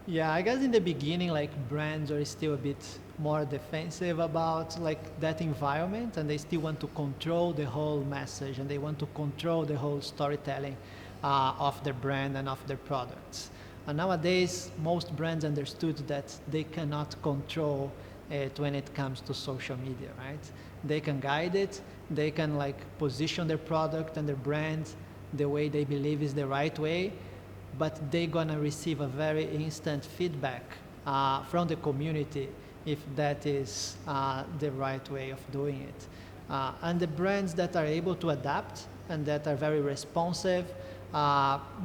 Yeah, I guess in the beginning, like brands are still a bit more defensive about like that environment, and they still want to control the whole message, and they want to control the whole storytelling of their brand and of their products. And nowadays, most brands understood that they cannot control it when it comes to social media, right? They can guide it, they can like position their product and their brand the way they believe is the right way, but they're gonna receive a very instant feedback from the community if that is the right way of doing it. And the brands that are able to adapt and that are very responsive,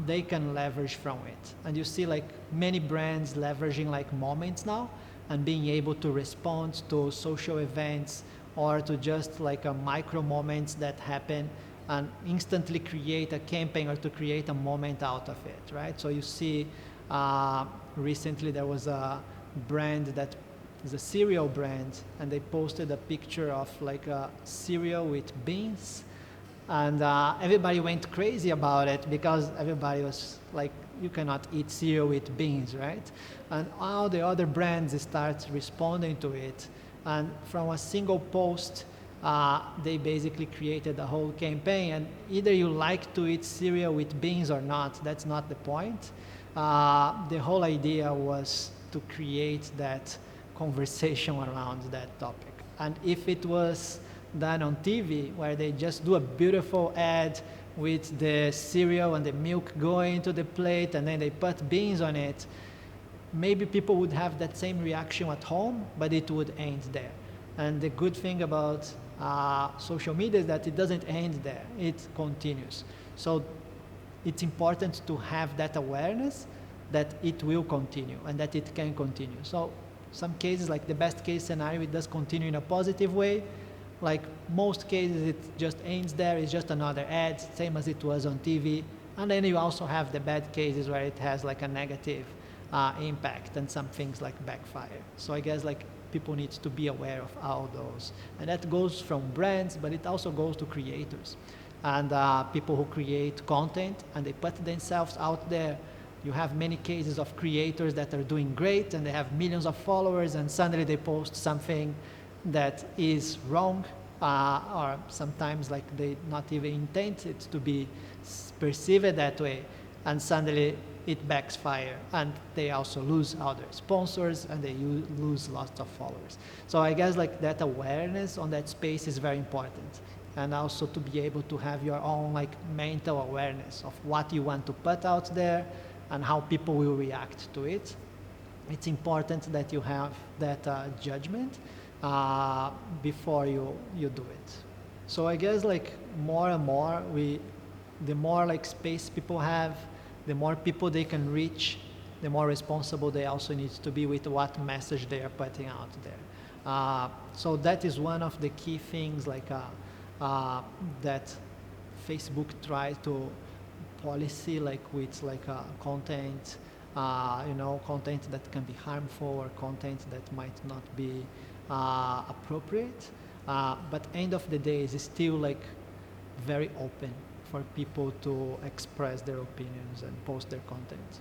they can leverage from it. And you see like many brands leveraging like moments now and being able to respond to social events or to just like a micro moments that happen and instantly create a campaign or to create a moment out of it, right? So you see recently there was a brand that is a cereal brand, and they posted a picture of like a cereal with beans, and everybody went crazy about it because everybody was like, you cannot eat cereal with beans, right? And all the other brands start responding to it, and from a single post they basically created a whole campaign. And either you like to eat cereal with beans or not, that's not the point. The whole idea was to create that conversation around that topic. And if it was done on TV, where they just do a beautiful ad with the cereal and the milk going to the plate and then they put beans on it, maybe people would have that same reaction at home, but it would end there. And the good thing about social media is that it doesn't end there, it continues. So it's important to have that awareness that it will continue and that it can continue. So some cases, like the best case scenario, it does continue in a positive way. Like most cases, it just ends there, it's just another ad, same as it was on TV. And then you also have the bad cases where it has like a negative impact and some things like backfire. So I guess like people need to be aware of all those. And that goes from brands, but it also goes to creators and people who create content and they put themselves out there. You have many cases of creators that are doing great and they have millions of followers, and suddenly they post something that is wrong, or sometimes like they not even intend it to be perceived that way, and suddenly it backfires and they also lose other sponsors and they lose lots of followers. So I guess like that awareness on that space is very important, and also to be able to have your own like mental awareness of what you want to put out there and how people will react to it. It's important that you have that judgment before you do it. So I guess like more and more the more like space people have, the more people they can reach, the more responsible they also need to be with what message they are putting out there. So that is one of the key things like that Facebook tries to policy, like with like content, content that can be harmful or content that might not be appropriate. But end of the day, it's still like very open for people to express their opinions and post their content.